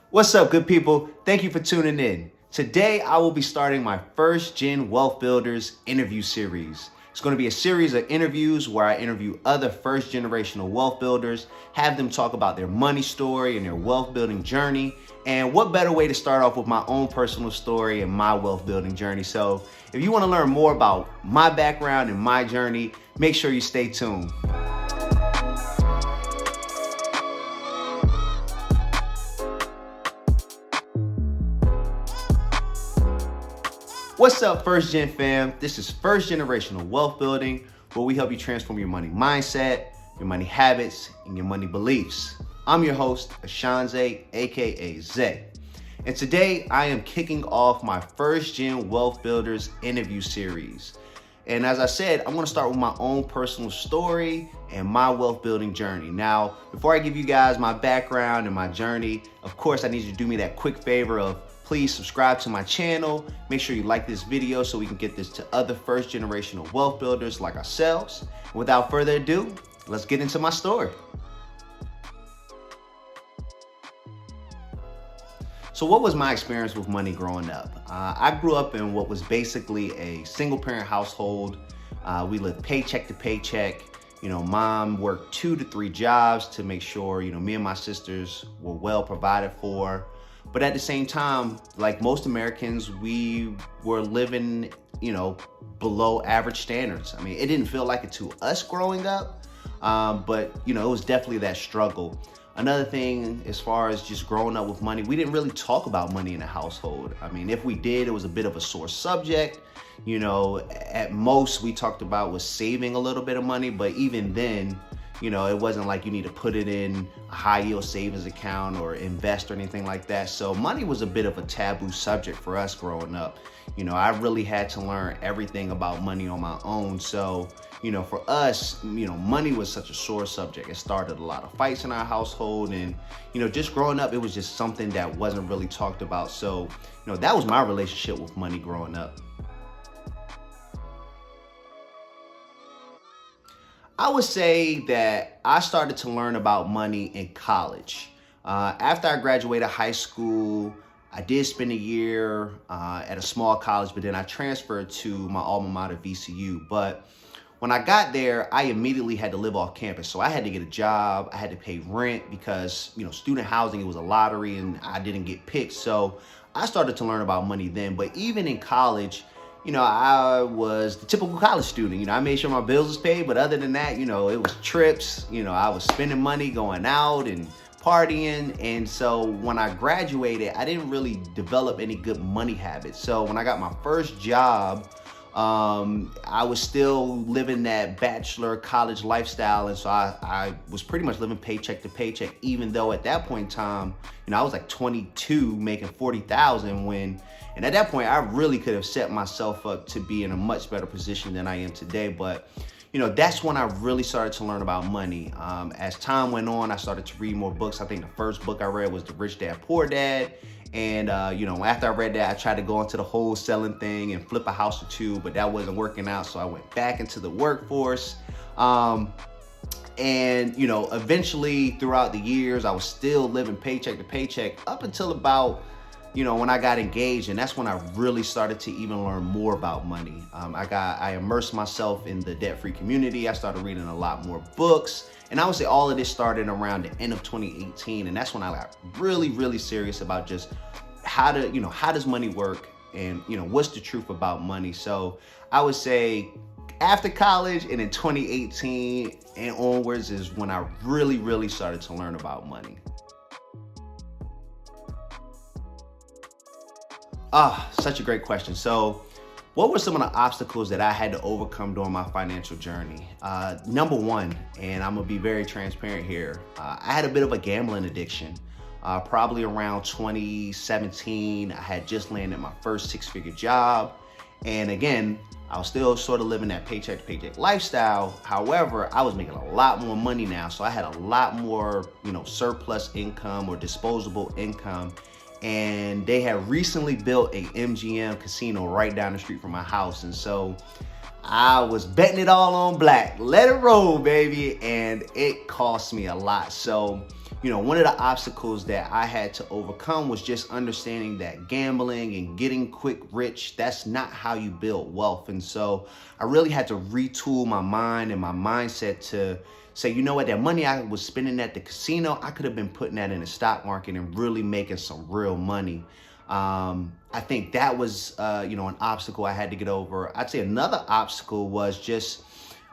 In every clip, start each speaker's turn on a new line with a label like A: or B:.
A: What's up, good people? Thank you for tuning in. Today, I will be starting my first Gen Wealth Builders interview series. It's going to be a series of interviews where I interview other first generational wealth builders, have them talk about their money story and their wealth building journey. And what better way to start off with my own personal story and my wealth building journey. So if you want to learn more about my background and my journey, make sure you stay tuned. What's up, First Gen fam? This is First Generational Wealth Building, where we help you transform your money mindset, your money habits, and your money beliefs. I'm your host, Ashanze, aka Zay. And today I am kicking off my First Gen Wealth Builders interview series. And as I said, I'm gonna start with my own personal story and my wealth building journey. Now, before I give you guys my background and my journey, of course, I need you to do me that quick favor of please subscribe to my channel. Make sure you like this video so we can get this to other first generational wealth builders like ourselves. And without further ado, let's get into my story. So what was my experience with money growing up? I grew up in what was basically a single parent household. We lived paycheck to paycheck. Mom worked 2 to 3 jobs to make sure, me and my sisters were well provided for. But at the same time, like most Americans, we were living, below average standards. I mean, it didn't feel like it to us growing up, but, it was definitely that struggle. Another thing, as far as just growing up with money, we didn't really talk about money in the household. I mean, if we did, it was a bit of a sore subject. At most we talked about was saving a little bit of money, but even then, it wasn't like you need to put it in a high yield savings account or invest or anything like that. So money was a bit of a taboo subject for us growing up. I really had to learn everything about money on my own. So, for us, money was such a sore subject. It started a lot of fights in our household, and, just growing up, it was just something that wasn't really talked about. So, that was my relationship with money growing up. I would say that I started to learn about money in college. After I graduated high school, I did spend a year at a small college, but then I transferred to my alma mater, VCU. But when I got there, I immediately had to live off campus. So I had to get a job, I had to pay rent because, student housing, it was a lottery and I didn't get picked. So I started to learn about money then. But even in college, I was the typical college student. I made sure my bills was paid, but other than that, it was trips. I was spending money going out and partying. And so when I graduated, I didn't really develop any good money habits. So when I got my first job, I was still living that bachelor college lifestyle. And so I was pretty much living paycheck to paycheck, even though at that point in time, I was like 22 making 40,000 and at that point I really could have set myself up to be in a much better position than I am today. But, that's when I really started to learn about money. As time went on, I started to read more books. I think the first book I read was The Rich Dad, Poor Dad. And, after I read that, I tried to go into the wholesaling thing and flip a house or two, but that wasn't working out. So I went back into the workforce. Eventually throughout the years, I was still living paycheck to paycheck up until about, when I got engaged. And that's when I really started to even learn more about money. I immersed myself in the debt-free community. I started reading a lot more books. And I would say all of this started around the end of 2018. And that's when I got really, really serious about just how does money work and, what's the truth about money. So I would say after college and in 2018 and onwards is when I really, really started to learn about money. Such a great question. So what were some of the obstacles that I had to overcome during my financial journey? Number one, and I'm gonna be very transparent here, I had a bit of a gambling addiction. Probably around 2017, I had just landed my first 6-figure job. And again, I was still sort of living that paycheck to paycheck lifestyle. However, I was making a lot more money now. So I had a lot more, surplus income or disposable income. And they had recently built a MGM casino right down the street from my house. And so I was betting it all on black. Let it roll, baby. And it cost me a lot. So, one of the obstacles that I had to overcome was just understanding that gambling and getting quick rich, that's not how you build wealth. And so I really had to retool my mind and my mindset to say, you know what, that money I was spending at the casino, I could have been putting that in the stock market and really making some real money. I think that was, an obstacle I had to get over. I'd say another obstacle was just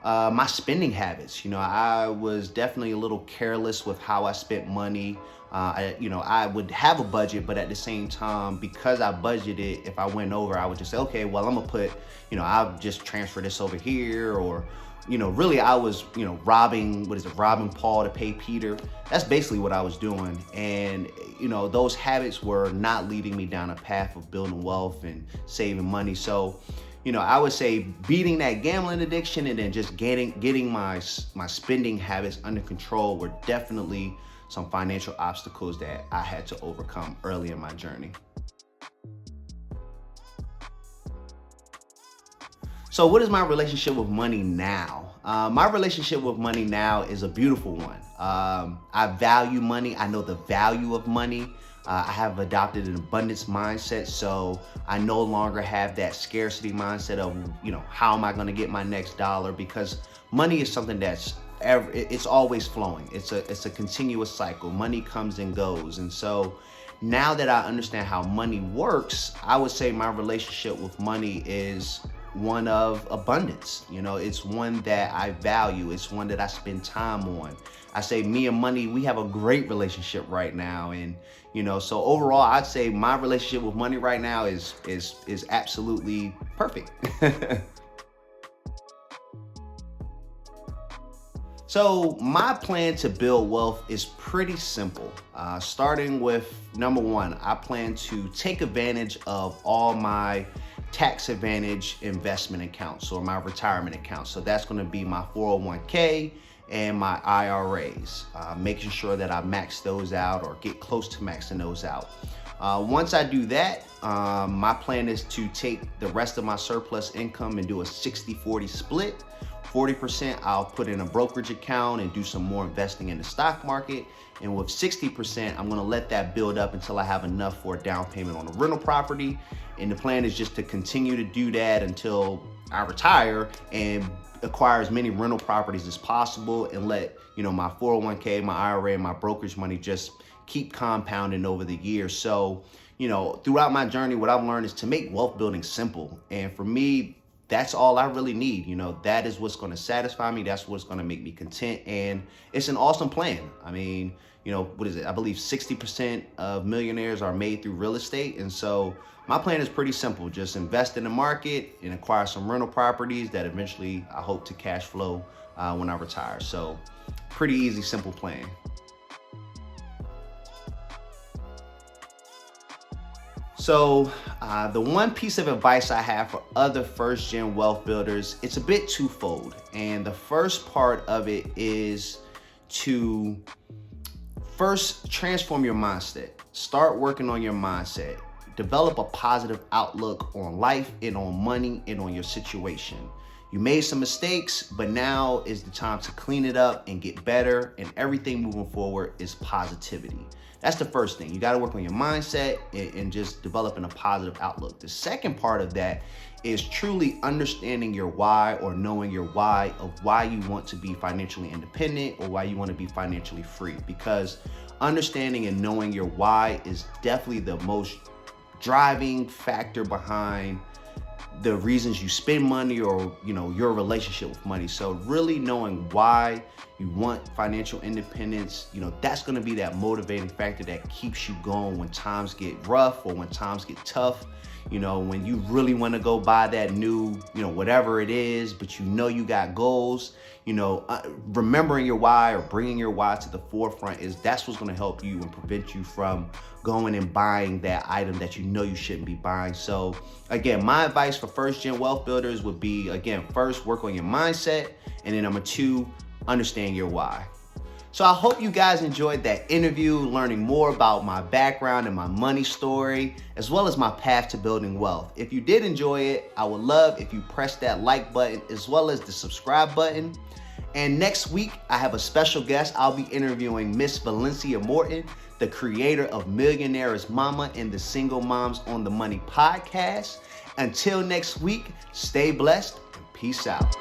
A: my spending habits. I was definitely a little careless with how I spent money. I would have a budget, but at the same time, because I budgeted, if I went over, I would just say, okay, well, I'm gonna put, I'll just transfer this over here, or, really I was, robbing Paul to pay Peter. That's basically what I was doing. And, those habits were not leading me down a path of building wealth and saving money. So, I would say beating that gambling addiction and then just getting my spending habits under control were definitely some financial obstacles that I had to overcome early in my journey. So what is my relationship with money now? My relationship with money now is a beautiful one. I value money. I know the value of money. I have adopted an abundance mindset, so I no longer have that scarcity mindset of, how am I going to get my next dollar? Because money is something it's always flowing. It's a continuous cycle. Money comes and goes. And so now that I understand how money works, I would say my relationship with money is one of abundance. It's one that I value. It's one that I spend time on. I say me and money, we have a great relationship right now. And, so overall, I'd say my relationship with money right now is absolutely perfect. So my plan to build wealth is pretty simple. Starting with number one, I plan to take advantage of all my tax advantage investment accounts or my retirement accounts. So that's going to be my 401k and my IRAs, making sure that I max those out or get close to maxing those out. Once I do that, my plan is to take the rest of my surplus income and do a 60-40 split. 40% I'll put in a brokerage account and do some more investing in the stock market. And with 60%, I'm gonna let that build up until I have enough for a down payment on a rental property. And the plan is just to continue to do that until I retire and acquire as many rental properties as possible and let, my 401k, my IRA, and my brokerage money just keep compounding over the years. So, throughout my journey, what I've learned is to make wealth building simple. And for me, that's all I really need. That is what's going to satisfy me. That's what's going to make me content. And it's an awesome plan. I mean, what is it? I believe 60% of millionaires are made through real estate. And so my plan is pretty simple. Just invest in the market and acquire some rental properties that eventually I hope to cash flow when I retire. So pretty easy, simple plan. So the one piece of advice I have for other first-gen wealth builders, it's a bit twofold. And the first part of it is to first transform your mindset. Start working on your mindset. Develop a positive outlook on life and on money and on your situation. You made some mistakes, but now is the time to clean it up and get better, and everything moving forward is positivity. That's the first thing. You got to work on your mindset and just developing a positive outlook. The second part of that is truly understanding your why, or knowing your why of why you want to be financially independent or why you want to be financially free. Because understanding and knowing your why is definitely the most driving factor behind the reasons you spend money or, your relationship with money. So really knowing why you want financial independence, that's going to be that motivating factor that keeps you going when times get rough or when times get tough. When you really want to go buy that new, whatever it is, but you got goals, remembering your why or bringing your why to the forefront that's what's going to help you and prevent you from going and buying that item that you shouldn't be buying. So again, my advice for first-gen wealth builders would be, again, first, work on your mindset. And then number two, understand your why. So I hope you guys enjoyed that interview, learning more about my background and my money story, as well as my path to building wealth. If you did enjoy it, I would love if you press that like button as well as the subscribe button. And next week, I have a special guest. I'll be interviewing Miss Valencia Morton, the creator of Millionairess Mama and the Single Moms on the Money podcast. Until next week, stay blessed and peace out.